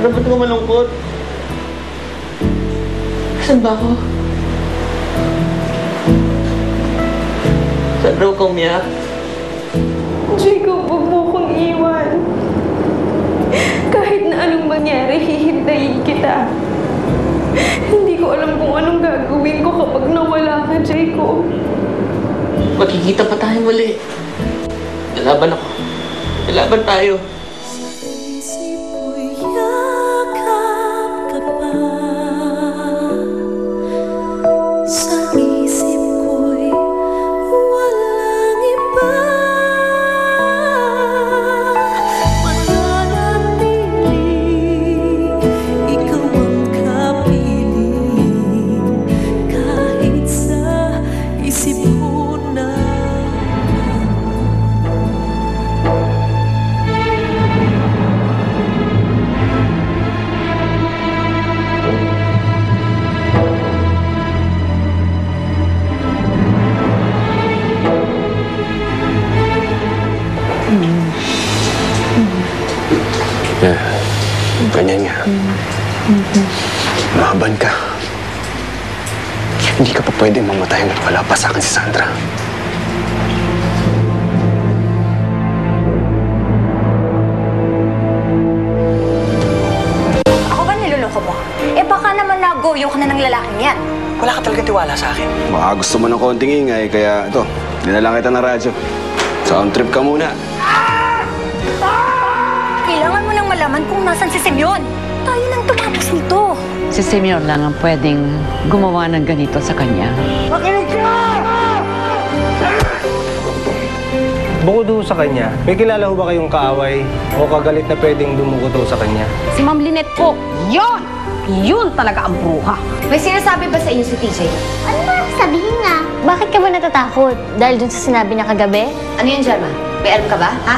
Sandra, ba't ka malungkot? Saan ba ako? Sandra, huwag kang umiyak. Jacob, huwag mo kong iwan. Kahit na anong mangyari, hihintayin kita. Hindi ko alam kung anong gagawin ko kapag nawala ka, Jacob. Magkikita pa tayo muli. Lalaban ako. Lalaban tayo. Ganyan nga. Laban ka. Hindi ka pa pwede mamatay hanggat wala pa sa akin si Sandra. Ako ba niloloko mo? Eh baka naman nagoyo ka na ng lalaking yan. Wala ka talagang tiwala sa akin. Baka gusto mo ng konting ingay, kaya ito, dinalang kita ng radyo. Sound trip ka muna. Kailangan mo nang malaman kung nasan si Simeon. Tayo nang tumapos nito. Si Simeon lang ang pwedeng gumawa ng ganito sa kanya. Makinig ka! Bukod ho sa kanya, may kilala ho ba kayong kaaway o kagalit na pwedeng dumugot ho sa kanya? Si Ma'am Lynette po, yun! Yun talaga ang bruha. May sinasabi ba sa inyo si TJ? Ano ba sabihin nga? Bakit ka ba natatakot? Dahil dun sa sinabi niya kagabi? Ano yun, Jelma? May alam ka ba, ha?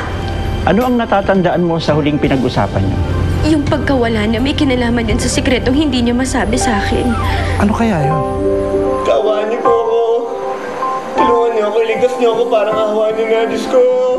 Ano ang natatandaan mo sa huling pinag-usapan niyo? Yung pagkawala niya, may kinalaman din sa sikretong hindi niya masabi sa akin. Ano kaya yun? Kaawaan niyo po ako. Tulungan niyo ako. Iligtas niyo ako. Parang ahawa niyo na. Diyos ko.